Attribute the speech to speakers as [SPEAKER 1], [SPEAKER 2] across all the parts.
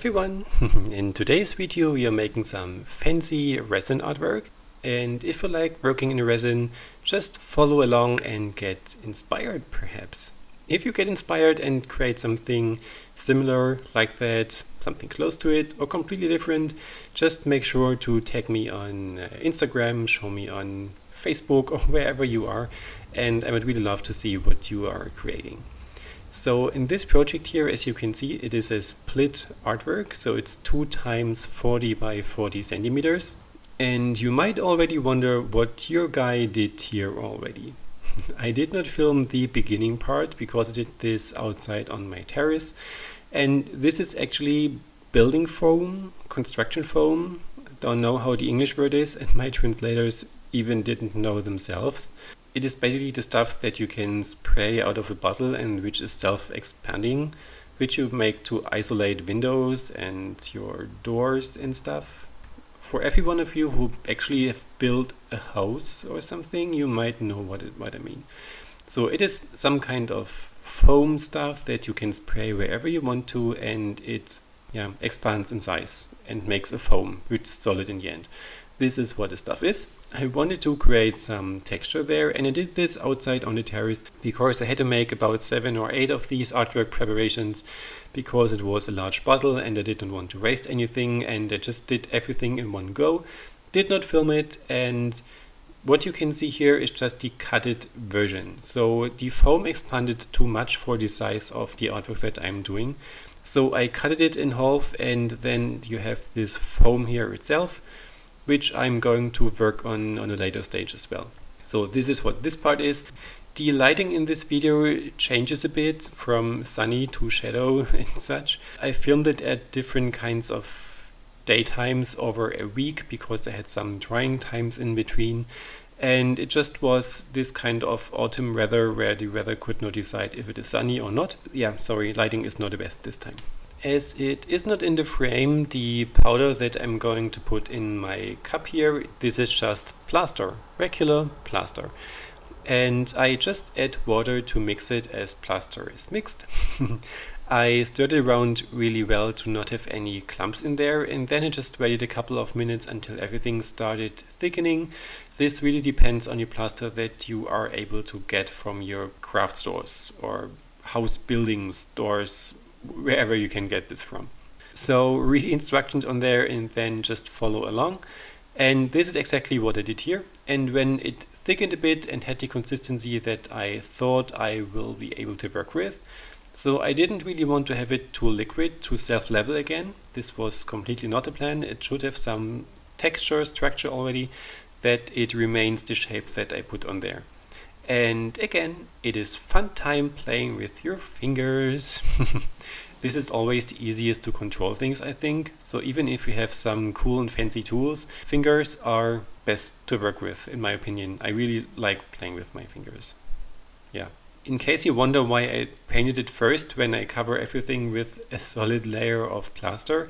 [SPEAKER 1] everyone! In today's video we are making some fancy resin artwork, and if you like working in resin, just follow along and get inspired perhaps. If you get inspired and create something similar like that, something close to it or completely different, just make sure to tag me on Instagram, show me on Facebook or wherever you are, and I would really love to see what you are creating. So in this project here, as you can see, it is a split artwork, so it's 2 times 40 by 40 centimeters. And you might already wonder what your guy did here already. I did not film the beginning part because I did this outside on my terrace. And this is actually building foam, construction foam. I don't know how the English word is, and my translators even didn't know themselves. It is basically the stuff that you can spray out of a bottle and which is self-expanding, which you make to isolate windows and your doors and stuff. For every one of you who actually have built a house or something, you might know what I mean. So it is some kind of foam stuff that you can spray wherever you want to, and it expands in size and makes a foam which is solid in the end. This is what the stuff is. I wanted to create some texture there, and I did this outside on the terrace because I had to make about 7 or 8 of these artwork preparations because it was a large bottle and I didn't want to waste anything, and I just did everything in one go. Did not film it, and what you can see here is just the cutted version. So the foam expanded too much for the size of the artwork that I'm doing. So I cut it in half, and then you have this foam here itself, which I'm going to work on a later stage as well. So this is what this part is. The lighting in this video changes a bit from sunny to shadow and such. I filmed it at different kinds of daytimes over a week because I had some drying times in between. And it just was this kind of autumn weather where the weather could not decide if it is sunny or not. Yeah, sorry, lighting is not the best this time. As it is not in the frame, the powder that I'm going to put in my cup here, this is just plaster, regular plaster. And I just add water to mix it as plaster is mixed. I stirred it around really well to not have any clumps in there, and then I just waited a couple of minutes until everything started thickening. This really depends on your plaster that you are able to get from your craft stores or house building stores, wherever you can get this from. So read the instructions on there and then just follow along. And this is exactly what I did here. And when it thickened a bit and had the consistency that I thought I will be able to work with, so I didn't really want to have it too liquid to self-level again. This was completely not a plan. It should have some texture, structure already, that it remains the shape that I put on there. And again, it is fun time playing with your fingers. This is always the easiest to control things, I think. So even if you have some cool and fancy tools, fingers are best to work with, in my opinion. I really like playing with my fingers. Yeah. In case you wonder why I painted it first when I cover everything with a solid layer of plaster,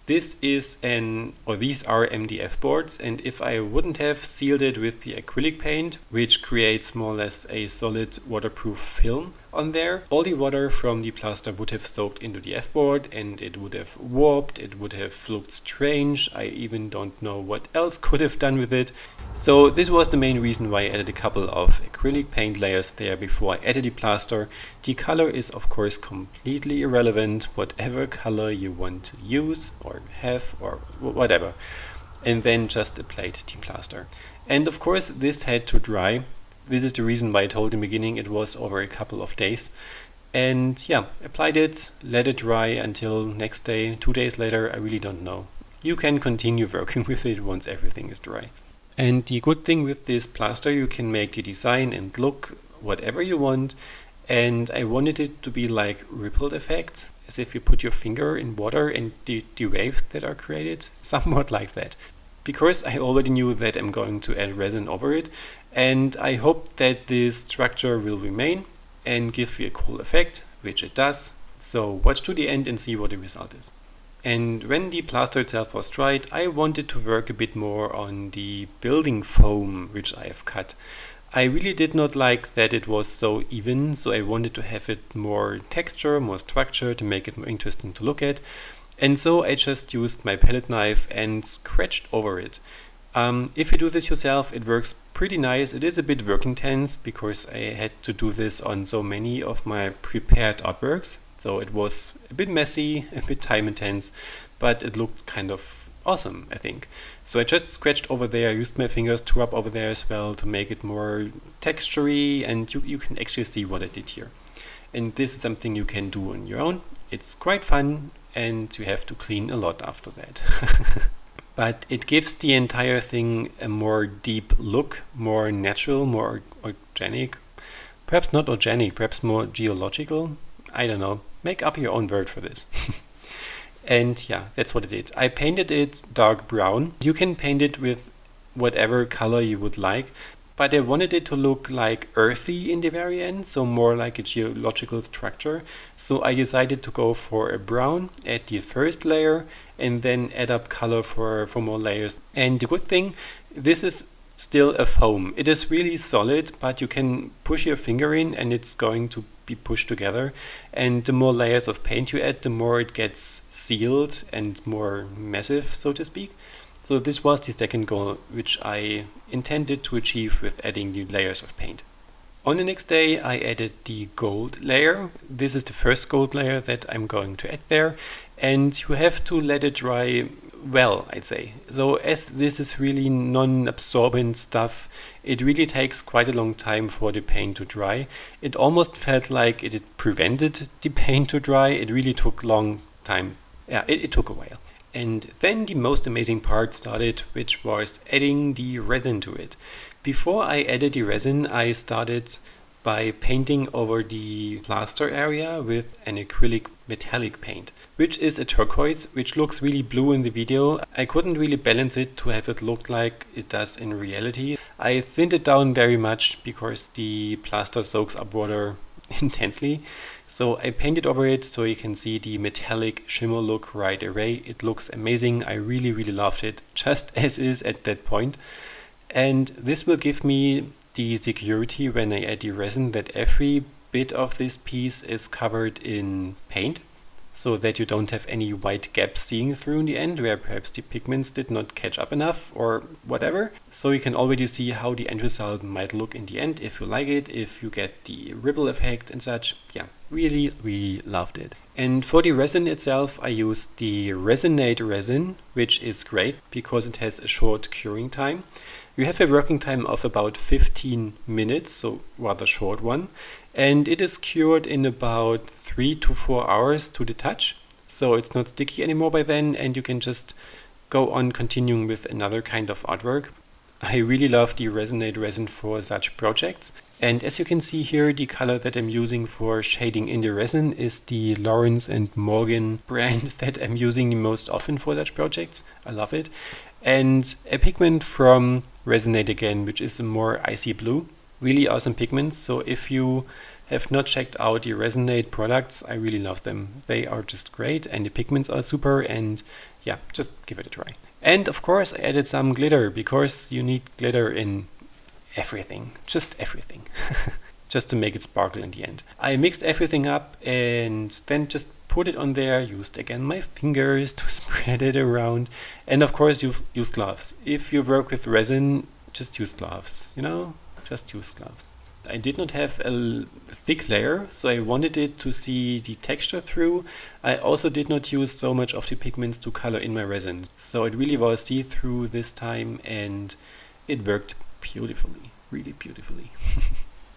[SPEAKER 1] this is these are MDF boards, and if I wouldn't have sealed it with the acrylic paint, which creates more or less a solid waterproof film on there, all the water from the plaster would have soaked into the F-board and it would have warped, it would have looked strange. I even don't know what else could have done with it. So this was the main reason why I added a couple of acrylic paint layers there before I added the plaster. The color is of course completely irrelevant, whatever color you want to use or have or whatever. And then just applied the plaster. And of course this had to dry. This is the reason why I told in the beginning it was over a couple of days. And yeah, applied it, let it dry until next day, 2 days later, I really don't know. You can continue working with it once everything is dry. And the good thing with this plaster, you can make the design and look whatever you want. And I wanted it to be like rippled effect, as if you put your finger in water and the waves that are created, somewhat like that. Because I already knew that I'm going to add resin over it, and I hope that this structure will remain and give you a cool effect, which it does. So watch to the end and see what the result is. And when the plaster itself was dried, I wanted to work a bit more on the building foam which I have cut. I really did not like that it was so even, so I wanted to have it more texture, more structure to make it more interesting to look at. And so I just used my palette knife and scratched over it. If you do this yourself, it works pretty nice. It is a bit work intense because I had to do this on so many of my prepared artworks. So it was a bit messy, a bit time intense, but it looked kind of awesome, I think. So I just scratched over there, used my fingers to rub over there as well to make it more textury, and you can actually see what I did here. And this is something you can do on your own. It's quite fun, and you have to clean a lot after that. But it gives the entire thing a more deep look, more natural, more organic. Perhaps not organic, perhaps more geological. I don't know. Make up your own word for this. And yeah, that's what I did. I painted it dark brown. You can paint it with whatever color you would like, but I wanted it to look like earthy in the very end, so more like a geological structure. So I decided to go for a brown at the first layer and then add up color for more layers. And the good thing, this is still a foam. It is really solid, but you can push your finger in and it's going to be pushed together. And the more layers of paint you add, the more it gets sealed and more massive, so to speak. So this was the second goal, which I intended to achieve with adding the layers of paint. On the next day, I added the gold layer. This is the first gold layer that I'm going to add there. And you have to let it dry well, I'd say. So as this is really non-absorbent stuff, it really takes quite a long time for the paint to dry. It almost felt like it prevented the paint to dry. It really took a long time. Yeah, it took a while. And then the most amazing part started, which was adding the resin to it. Before I added the resin, I started by painting over the plaster area with an acrylic metallic paint, which is a turquoise, which looks really blue in the video. I couldn't really balance it to have it look like it does in reality. I thinned it down very much because the plaster soaks up water intensely. So I painted over it so you can see the metallic shimmer look right away. It looks amazing. I really loved it, just as is at that point. And this will give me the security when I add the resin that every bit of this piece is covered in paint, so that you don't have any white gaps seeing through in the end where perhaps the pigments did not catch up enough or whatever. So you can already see how the end result might look in the end if you like it, if you get the ripple effect and such. Yeah, really loved it. And for the resin itself, I used the Resonate resin, which is great because it has a short curing time. You have a working time of about 15 minutes, so rather short one. And it is cured in about 3 to 4 hours to the touch. So it's not sticky anymore by then, and you can just go on continuing with another kind of artwork. I really love the Resonate resin for such projects. And as you can see here, the color that I'm using for shading in the resin is the Lawrence and Morgan brand that I'm using the most often for such projects. I love it. And a pigment from Resonate again, which is a more icy blue. Really awesome pigments. So if you have not checked out the Resonate products, I really love them. They are just great and the pigments are super, and yeah, just give it a try. And of course I added some glitter because you need glitter in everything, just everything, just to make it sparkle in the end. I mixed everything up and then just put it on there, used again my fingers to spread it around, and of course you use gloves. If you work with resin, just use gloves, you know, just use gloves. I did not have a thick layer, so I wanted it to see the texture through. I also did not use so much of the pigments to color in my resin, so it really was see-through this time, and it worked beautifully, really beautifully.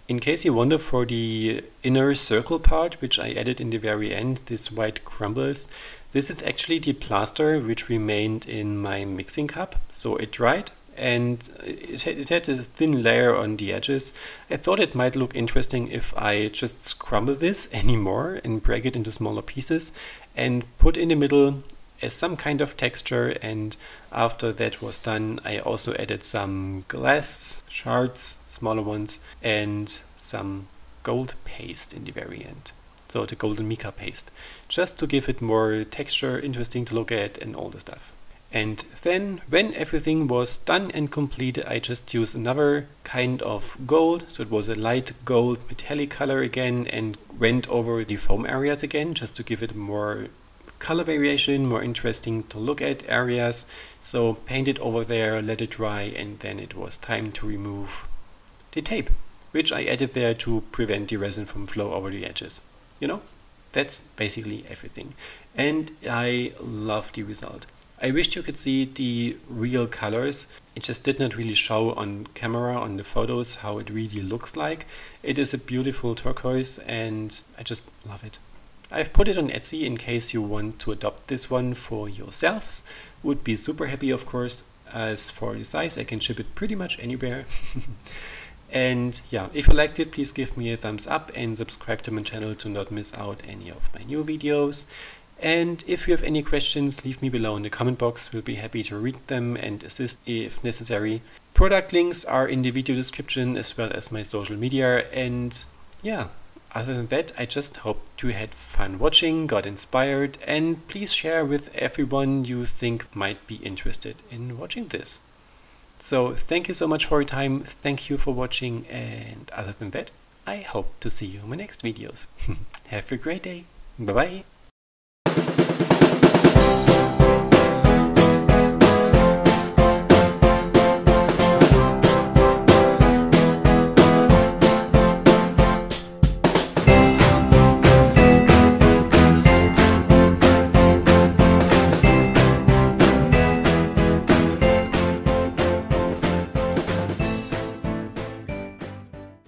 [SPEAKER 1] In case you wonder, for the inner circle part, which I added in the very end, this white crumbles, this is actually the plaster which remained in my mixing cup. So it dried and it had a thin layer on the edges. I thought it might look interesting if I just scramble this anymore and break it into smaller pieces and put in the middle as some kind of texture. And after that was done, I also added some glass shards, smaller ones, and some gold paste in the very end. So the golden mica paste, just to give it more texture, interesting to look at and all the stuff. And then when everything was done and completed, I just used another kind of gold. So it was a light gold metallic color again, and went over the foam areas again, just to give it more color variation, more interesting to look at areas. So paint it over there, let it dry, and then it was time to remove the tape, which I added there to prevent the resin from flow over the edges. You know, that's basically everything. And I love the result. I wished you could see the real colors. It just did not really show on camera, on the photos, how it really looks like. It is a beautiful turquoise and I just love it. I've put it on Etsy in case you want to adopt this one for yourselves. Would be super happy, of course. As for the size, I can ship it pretty much anywhere. And yeah, if you liked it, please give me a thumbs up and subscribe to my channel to not miss out any of my new videos. And if you have any questions, leave me below in the comment box. We'll be happy to read them and assist if necessary. Product links are in the video description as well as my social media. And yeah, other than that, I just hope you had fun watching, got inspired, and please share with everyone you think might be interested in watching this. So thank you so much for your time. Thank you for watching. And other than that, I hope to see you in my next videos. Have a great day. Bye bye.